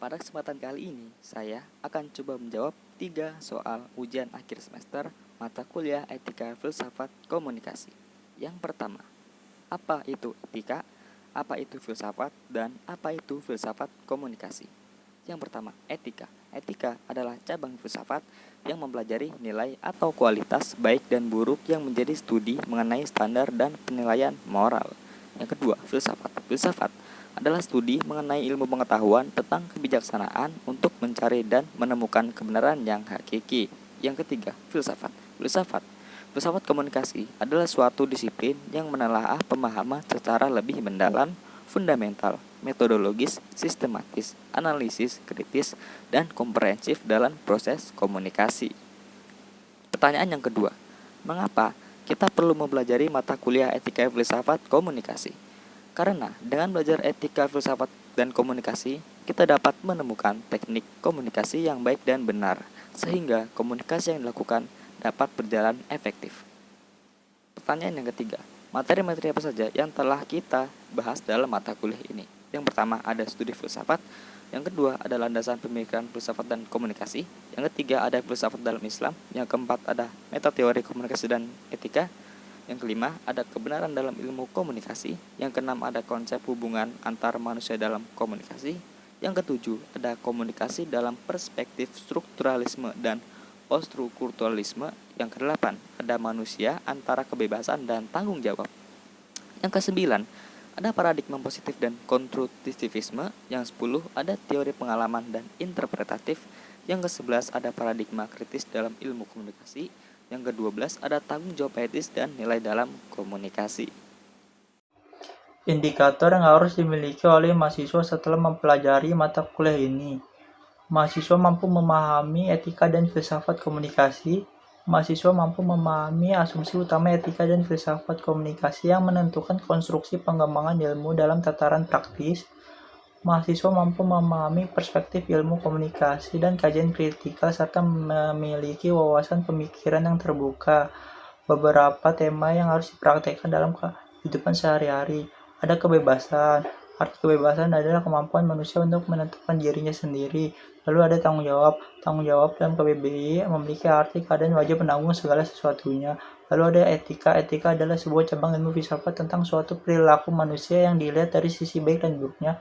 Pada kesempatan kali ini, saya akan coba menjawab 3 soal ujian akhir semester mata kuliah Etika Filsafat Komunikasi. Yang pertama, apa itu etika, apa itu filsafat, dan apa itu filsafat komunikasi? Yang pertama, etika. Etika adalah cabang filsafat yang mempelajari nilai atau kualitas baik dan buruk yang menjadi studi mengenai standar dan penilaian moral. Yang kedua, filsafat. Filsafat adalah studi mengenai ilmu pengetahuan tentang kebijaksanaan untuk mencari dan menemukan kebenaran yang hakiki. Yang ketiga, filsafat. Filsafat Filsafat komunikasi adalah suatu disiplin yang menelaah pemahaman secara lebih mendalam, fundamental, metodologis, sistematis, analisis, kritis, dan komprehensif dalam proses komunikasi. Pertanyaan yang kedua, mengapa kita perlu mempelajari mata kuliah etika filsafat komunikasi? Karena dengan belajar etika filsafat dan komunikasi, kita dapat menemukan teknik komunikasi yang baik dan benar, sehingga komunikasi yang dilakukan dapat berjalan efektif. Pertanyaan yang ketiga, materi-materi apa saja yang telah kita bahas dalam mata kuliah ini? Yang pertama ada studi filsafat, yang kedua ada landasan pemikiran filsafat dan komunikasi, yang ketiga ada filsafat dalam Islam, yang keempat ada metateori komunikasi dan etika, yang kelima ada kebenaran dalam ilmu komunikasi, yang keenam ada konsep hubungan antar manusia dalam komunikasi, yang ketujuh ada komunikasi dalam perspektif strukturalisme dan post-strukturalisme, yang kedelapan ada manusia antara kebebasan dan tanggung jawab, yang kesembilan ada paradigma positif dan konstruktivisme, yang 10 ada teori pengalaman dan interpretatif, yang ke-11 ada paradigma kritis dalam ilmu komunikasi, yang ke-12 ada tanggung jawab etis dan nilai dalam komunikasi. Indikator yang harus dimiliki oleh mahasiswa setelah mempelajari mata kuliah ini. Mahasiswa mampu memahami etika dan filsafat komunikasi. Mahasiswa mampu memahami asumsi utama etika dan filsafat komunikasi yang menentukan konstruksi pengembangan ilmu dalam tataran praktis. Mahasiswa mampu memahami perspektif ilmu komunikasi dan kajian kritikal serta memiliki wawasan pemikiran yang terbuka. Beberapa tema yang harus dipraktekkan dalam kehidupan sehari-hari. Ada kebebasan. Arti kebebasan adalah kemampuan manusia untuk menentukan dirinya sendiri. Lalu ada tanggung jawab. Tanggung jawab dalam KBBI memiliki arti keadaan wajib menanggung segala sesuatunya. Lalu ada etika. Etika adalah sebuah cabang ilmu filsafat tentang suatu perilaku manusia yang dilihat dari sisi baik dan buruknya,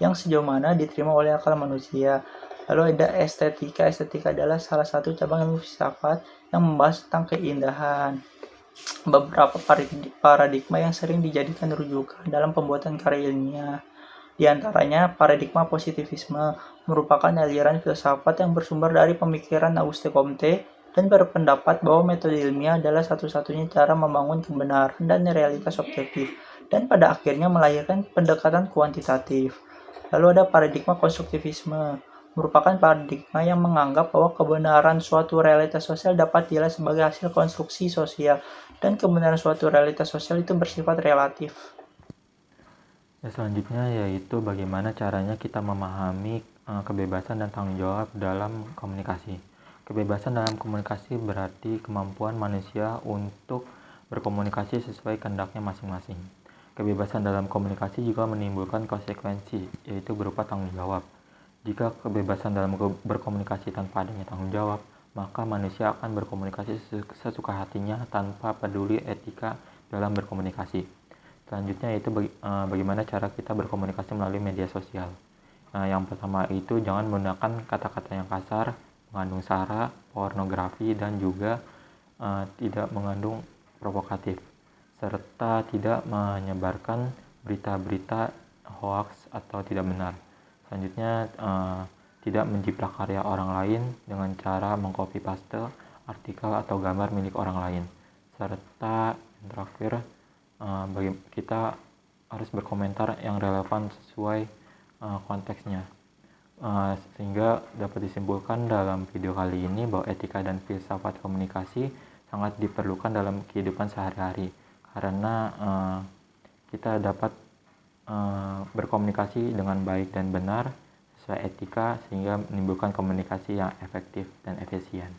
yang sejauh mana diterima oleh akal manusia. Lalu ada estetika. Estetika adalah salah satu cabang ilmu filsafat yang membahas tentang keindahan. Beberapa paradigma yang sering dijadikan rujukan dalam pembuatan karya ilmiah. Di antaranya, paradigma positivisme merupakan aliran filsafat yang bersumber dari pemikiran Auguste Comte dan berpendapat bahwa metode ilmiah adalah satu-satunya cara membangun kebenaran dan realitas objektif, dan pada akhirnya melahirkan pendekatan kuantitatif. Lalu ada paradigma konstruktivisme, merupakan paradigma yang menganggap bahwa kebenaran suatu realitas sosial dapat dilihat sebagai hasil konstruksi sosial, dan kebenaran suatu realitas sosial itu bersifat relatif. Selanjutnya yaitu bagaimana caranya kita memahami kebebasan dan tanggung jawab dalam komunikasi. Kebebasan dalam komunikasi berarti kemampuan manusia untuk berkomunikasi sesuai kehendaknya masing-masing. Kebebasan dalam komunikasi juga menimbulkan konsekuensi, yaitu berupa tanggung jawab. Jika kebebasan dalam berkomunikasi tanpa adanya tanggung jawab, maka manusia akan berkomunikasi sesuka hatinya tanpa peduli etika dalam berkomunikasi. Selanjutnya yaitu bagaimana cara kita berkomunikasi melalui media sosial. Yang pertama itu jangan menggunakan kata-kata yang kasar, mengandung sara, pornografi, dan juga tidak mengandung provokatif, serta tidak menyebarkan berita-berita hoax atau tidak benar. Selanjutnya, tidak menjiplak karya orang lain dengan cara mengcopy paste artikel atau gambar milik orang lain. Serta yang terakhir, kita harus berkomentar yang relevan sesuai konteksnya. Sehingga dapat disimpulkan dalam video kali ini bahwa etika dan filsafat komunikasi sangat diperlukan dalam kehidupan sehari-hari, karena kita dapat berkomunikasi dengan baik dan benar sesuai etika, sehingga menimbulkan komunikasi yang efektif dan efisien.